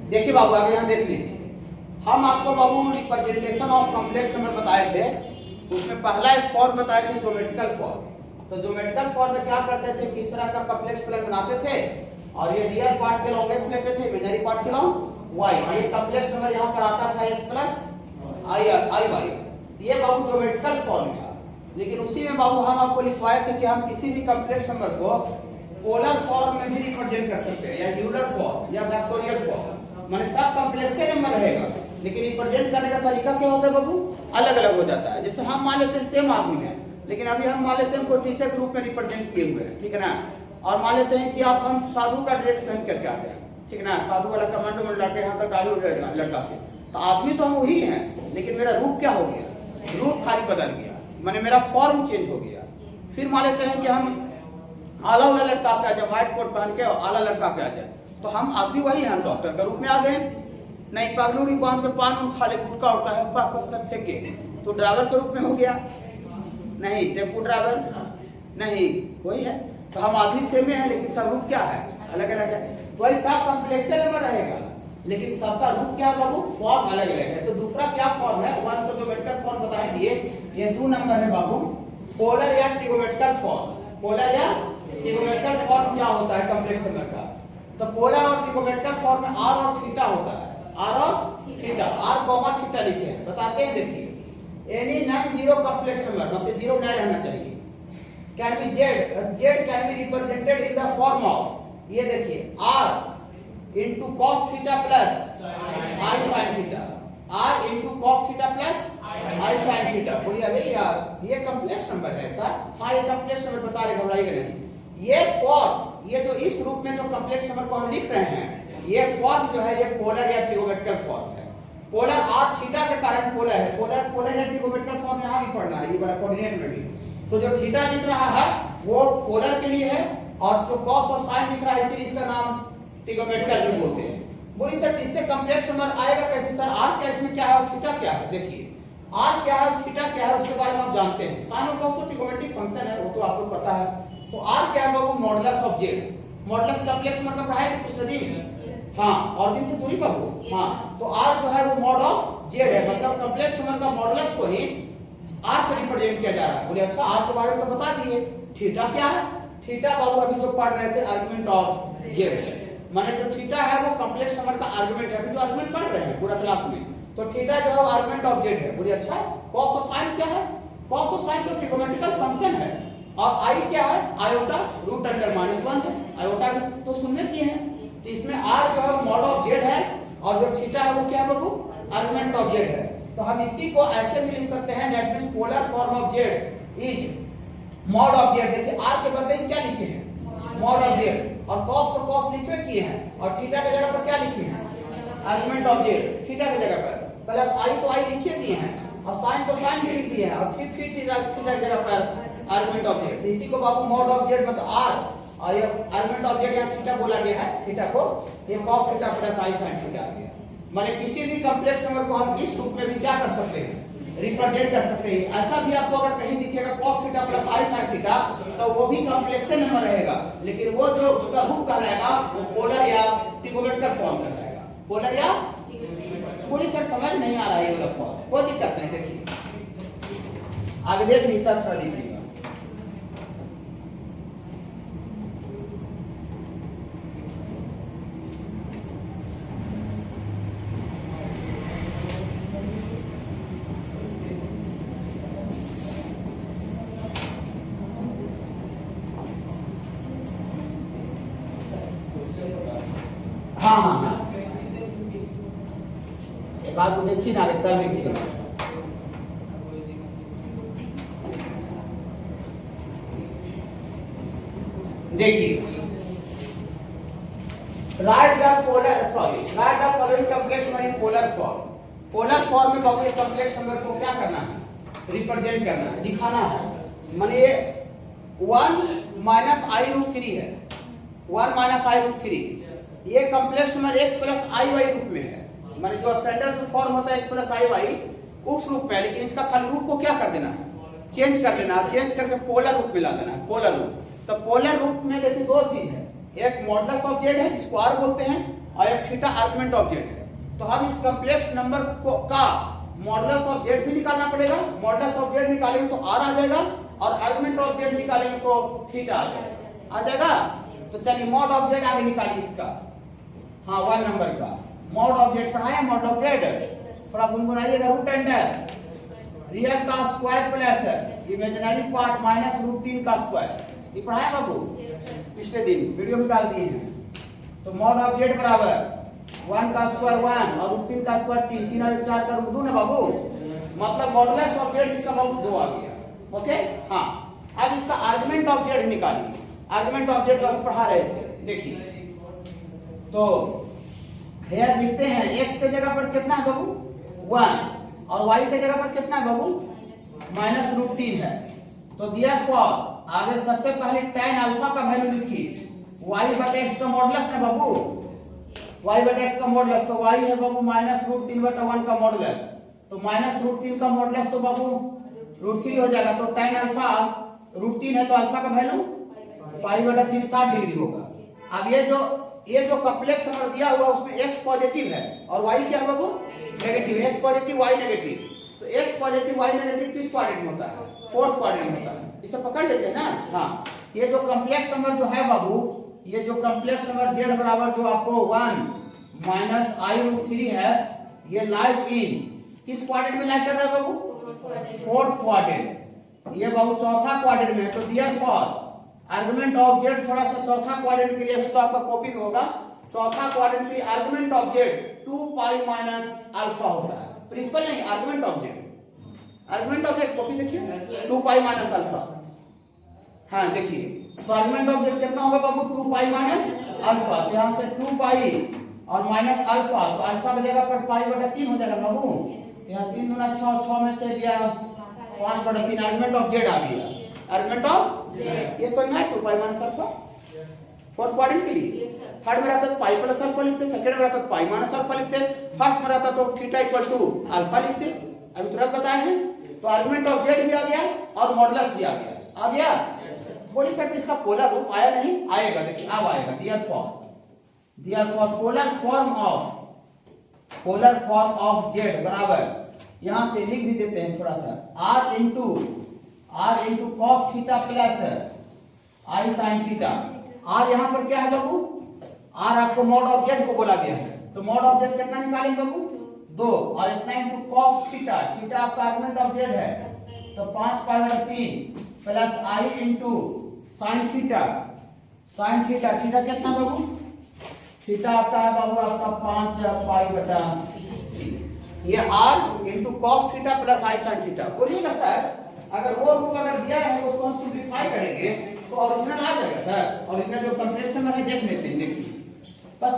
देखिए बाबू आगे यहाँ देख लीजिए, हम आपको बाबू रिप्रेजेंटेशन ऑफ कॉम्प्लेक्स नंबर बताए थे, उसमें पहला एक फॉर्म बताए थे ज्योमेट्रिकल फॉर्म। तो ज्योमेट्रिकल फॉर्म में क्या करते थे, किस तरह का कॉम्प्लेक्स फिगर बनाते थे, और ये रियल पार्ट के लॉग एक्स लेते थे, इमेजिनरी पार्ट के लॉग वाई, ये कॉम्प्लेक्स नंबर यहाँ पर आता था एक्स प्लस आई वाई। ये बाबू ज्योमेट्रिकल फॉर्म था। लेकिन उसी में बाबू हम आपको लिखवाए थे कि हम किसी भी कॉम्प्लेक्स नंबर को पोलर फॉर्म में भी रिप्रेजेंट कर सकते हैं, या यूलर फॉर्म या वेक्टोरियल फॉर्म, माने सब कॉम्प्लेक्स नंबर रहेगा, लेकिन रिप्रेजेंट करने का तरीका क्या होता है बाबू, अलग अलग हो जाता है। जैसे हम मान लेते हैं सेम आदमी है, लेकिन अभी हम मान लेते हैं कोई टीचर ग्रुप में रिप्रेजेंट किए हुए हैं, ठीक है ना, और मान लेते हैं कि आप हम साधु का ड्रेस पहन करके आते हैं, ठीक है ना, साधु वाला कमांडो में लाके यहाँ तक आयु लड़का के, तो आदमी तो हम वही हैं, लेकिन मेरा रूप क्या हो गया, रूप खाली बदल गया, माने मेरा फॉर्म चेंज हो गया। फिर मान लेते हैं कि हम आला वाला लड़का के आ जाए, व्हाइट कोट पहन के आला लड़का के आ जाए, तो हम आदमी वही हैं, डॉक्टर के रूप में आ गए। नहीं पगलूड़ी बांध के पान खा ले, गुटका उठा है फेंके, तो ड्राइवर के रूप में हो गया, नहीं टेम्पो ड्राइवर नहीं वही है। तो हम आदमी सेम में है, लेकिन सब रूप क्या है, अलग अलग है। तो वही सब कॉम्प्लेक्स नंबर रहेगा, लेकिन सबका रूप क्या है बाबू, फॉर्म अलग अलग है। तो दूसरा क्या फॉर्म है, वन को ज्योमेट्रिकल फॉर्म बता दिए, ये 2 नंबर है बाबू, पोलर या ट्रिगोमेट्रिकल फॉर्म। पोलर या ट्रिगोमेट्रिकल फॉर्म क्या होता है कॉम्प्लेक्स नंबर का, तो पोलर और ट्रिगोमेट्रिकल फॉर्म में आर और थीटा होता है, आर और थीटा, आर कॉमा थीटा लिखे हैं, बताते हैं देखिए। Any non zero complex number, मतलब जीरो नहीं रहना चाहिए, can be Z can be represented in the form of, ये देखिए are into cos theta plus I sin theta, r into cos theta plus I sin theta। बोलिए अरे यार ये कॉम्प्लेक्स नंबर है सर, हाँ ये कॉम्प्लेक्स नंबर बता रहे, घबराइएगा नहीं। ये फॉर्म, ये जो इस रूप में जो कॉम्प्लेक्स नंबर को हम लिख रहे हैं, ये फॉर्म जो है ये पोलर या ट्रिगोमेट्रिकल फॉर्म है। पोलर r थीटा के कारण पोलर है, पोलर या ट्रिगोमेट्रिकल फॉर्म यहाँ भी पढ़ना है, ये वाला कोऑर्डिनेट में भी। तो जो थीटा दिख रहा है वो पोलर के लिए है, और जो cos और sin दिख रहा है इसीलिए इसका नाम ट्रिगोमेट्रिकल भी बोलते हैं। बोलिए सर इससे कॉम्प्लेक्स नंबर आएगा कैसे सर, आर क्या इसमें क्या है और थीटा क्या है, देखिए आर क्या है और थीटा क्या है उसके बारे में आप जानते हैं, साइन और कॉस तो ट्रिगोमेट्रिक फंक्शन है, वो तो आपको पता है। तो आर क्या है बाबू, modulus of Z, modulus complex number का पढ़ाए थे पिछले दिन, हां ऑरिजिन से दूरी बाबू, हां तो आर जो है वो मॉड ऑफ जेड है, मतलब कॉम्प्लेक्स नंबर का मॉडुलस को ही आर से रिप्रेजेंट किया जा रहा है। बोले अच्छा आर के बारे में तो बता दिए, थीटा क्या है, थीटा बाबू अभी जो पढ़ रहे थे आर्गुमेंट ऑफ जेड, माने जो थीटा है वो कॉम्प्लेक्स नंबर का आर्गुमेंट है, अभी जो आर्गुमेंट पढ़ रहे हैं पूरा क्लास में, तो थीटा जो है वो आर्गुमेंट ऑफ जेड है। बोलिए अच्छा cos और sin क्या है, cos और sin तो ट्रिगोमेट्रिकल फंक्शन है, और i क्या है, आयोटा रूट अंडर -1 है, आयोटा भी तो सुनने की है, तो इसमें r जो है मॉड ऑफ जेड है, और जो थीटा है वो क्या है बाबू, आर्गुमेंट ऑफ जेड है। तो हम इसी को ऐसे भी लिख सकते हैं, that means polar form of Z is mod of Z. देखिए r के बदले क्या लिखे हैं, मॉड ऑफ जेड, और cos तो cos लिखे किए हैं, और थीटा की जगह पर क्या लिखे हैं, आर्गुमेंट ऑफ जेड, थीटा की जगह पर प्लस i तो i लिखे दिए हैं, और sin तो sin भी लिख दिए हैं, और फिर थीटा की जगह पर आर्गुमेंट ऑफ जेड। इसी को बाबू मॉड ऑफ जेड मतलब r, और ये आर्गुमेंट ऑफ जेड यहाँ थीटा बोला गया है, थीटा को ये cos theta plus i sin theta आ गया। माने किसी भी कॉम्प्लेक्स नंबर को हम इस रूप में भी क्या कर सकते हैं, रिप्रेजेंट कर सकते हैं। ऐसा भी आपको अगर कहीं दिखेगा cos theta plus i sin theta, तो वो भी कॉम्प्लेक्स नंबर रहेगा, लेकिन वो जो उसका रूप कहलाएगा वो पोलर या ट्रिगोमेट्रिकल फॉर्म कहलाएगा, पोलर या। बोलिए सर समझ नहीं आ रहा है ये वाला फॉर्म, कोई दिक्कत नहीं, देखिए आगे देख लीजिए थोड़ा लिखिएगा। हाँ हाँ हाँ एक बात को देखिए ना, लिखता है देखिए right the following complex number in polar form. Polar form में बाबू ये कॉम्प्लेक्स नंबर को क्या करना है, रिप्रेजेंट करना है, दिखाना है। माने ये 1 माइनस आई रूट 3 है, 1 माइनस आई रूट 3, ये कॉम्प्लेक्स नंबर x प्लस आई वाई रूप में है, माने जो स्टैंडर्ड जो फॉर्म होता है x प्लस आई वाई उस रूप में है, लेकिन इसका खाली रूप को क्या कर देना है, चेंज कर देना है, चेंज करके पोलर रूप में ला देना है, पोलर रूप। तो पोलर रूप में देखिए दो चीज है, एक मॉडुलस ऑफ जेड है जिसको r बोलते हैं, और एक थीटा आर्गुमेंट ऑफ जेड है। तो हम इस कॉम्प्लेक्स नंबर को का मॉडुलस ऑफ जेड भी निकालना पड़ेगा। मॉडुलस ऑफ जेड निकालेंगे तो आर आ जाएगा और आर्गुमेंट ऑफ जेड निकालेंगे तो थीटा आ जाएगा। तो चलिए मॉड ऑफ जेड आगे निकालिए इसका। हाँ 1 नंबर का मॉड ऑफ जेड पढ़ाया। मॉड ऑफ जेड थोड़ा गुनगुनाइएगा। रूट अंडर रियल का square plus imaginary part minus √3 का स्क्वायर। ये पढ़ाया बाबू पिछले दिन वीडियो में डाल दिए हैं। तो मॉड ऑफ जेड बराबर 1 का स्क्वायर 1 और √3 का स्क्वायर 3, 3 और 4 का रूट 2 ना बाबू। मतलब मॉडुलस ऑफ जेड इसका बाबू 2 आ गया। ओके हाँ अब इसका आर्गुमेंट ऑफ जेड निकालिए। आर्गुमेंट ऑफ जेड जो अभी पढ़ा रहे थे देखिए। तो हेयर लिखते हैं x के जगह पर कितना है बाबू 1 और y के जगह पर कितना है बाबू -√3 है। तो देयरफॉर आगे सबसे पहले tan अल्फा का वैल्यू लिखिए। y/x का मॉडुलस है बाबू y/x का मॉडुलस। तो y है बाबू -√3/1 का मॉडुलस। तो -√3 का मॉडुलस तो बाबू √3 हो जाएगा। तो tan अल्फा √3 है तो अल्फा का वैल्यू π/3 60 डिग्री होगा। अब ये जो कॉम्प्लेक्स नंबर दिया हुआ उसमें x पॉजिटिव है और y क्या है बाबू negative. x positive y negative. तो x पॉजिटिव y नेगेटिव किस क्वाड्रेंट में होता है 4th क्वाड्रेंट में होता है। इसे पकड़ लेते हैं ना। हाँ ये जो कॉम्प्लेक्स नंबर जो है बाबू ये जो कॉम्प्लेक्स नंबर z बराबर जो आपको 1 माइनस i√3 है ये लाइज इन किस क्वाड्रेंट में लाई कर रहा है बाबू 4th क्वाड्रेंट। ये बाबू चौथा क्वाड्रेंट में है। तो देयरफॉर आर्गुमेंट ऑफ जेड थोड़ा सा चौथा क्वाड्रेंट के लिए अभी तो आपका कॉपी में होगा। चौथा क्वाड्रेंट की argument of Z 2π minus alpha होता है। प्रिंसिपल नहीं argument of Z. Argument of Z copy देखिए 2π माइनस अल्फा। हाँ देखिए तो आर्गुमेंट ऑफ जेड कितना होगा बाबू 2π माइनस अल्फा। तो यहाँ से 2π और माइनस अल्फा तो अल्फा की जगह पर π/3 हो जाएगा बाबू। यहाँ 3 दूना 6 और 6 में से दिया 5/3 आर्गुमेंट ऑफ जेड आ गया। आर्गुमेंट ऑफ जेड ये समझ में आया 2π माइनस अल्फा 4th क्वाड्रेंट के लिए। थर्ड में रहता तो पाई प्लस अल्फा लिखते, सेकंड में रहता तो पाई माइनस अल्फा लिखते, फर्स्ट में रहता तो थीटा इक्वल टू अल्फा लिखते। अभी तुरंत बताए हैं। तो आर्गुमेंट ऑफ जेड भी आ गया और मॉडुलस भी आ गया। आ गया बोली सकते इसका पोलर रूप आया नहीं आएगा। देखिए अब आएगा therefore polar form of Z बराबर यहां से लिख भी देते हैं थोड़ा सा r into cos theta plus I sine theta. r यहां पर क्या है बाबू r आपको मॉड ऑफ जेड को बोला गया है। तो मॉड ऑफ जेड कितना निकालेंगे बाबू 2 और इतना इंटू कॉस थीटा। थीटा आपका आर्गुमेंट ऑफ जेड है तो 5π/3 plus I into sine theta. Sine theta theta कितना बाबू थीटा आपका है बाबू आपका 5π/3। ये r into cos theta plus I sine theta. बोलिएगा सर अगर वो रूप अगर दिया रहे उसको हम सिंप्लीफाई करेंगे तो ओरिजिनल आ जाएगा सर। ओरिजिनल जो कंप्लेक्स नंबर है देख लेते हैं। देखिए बस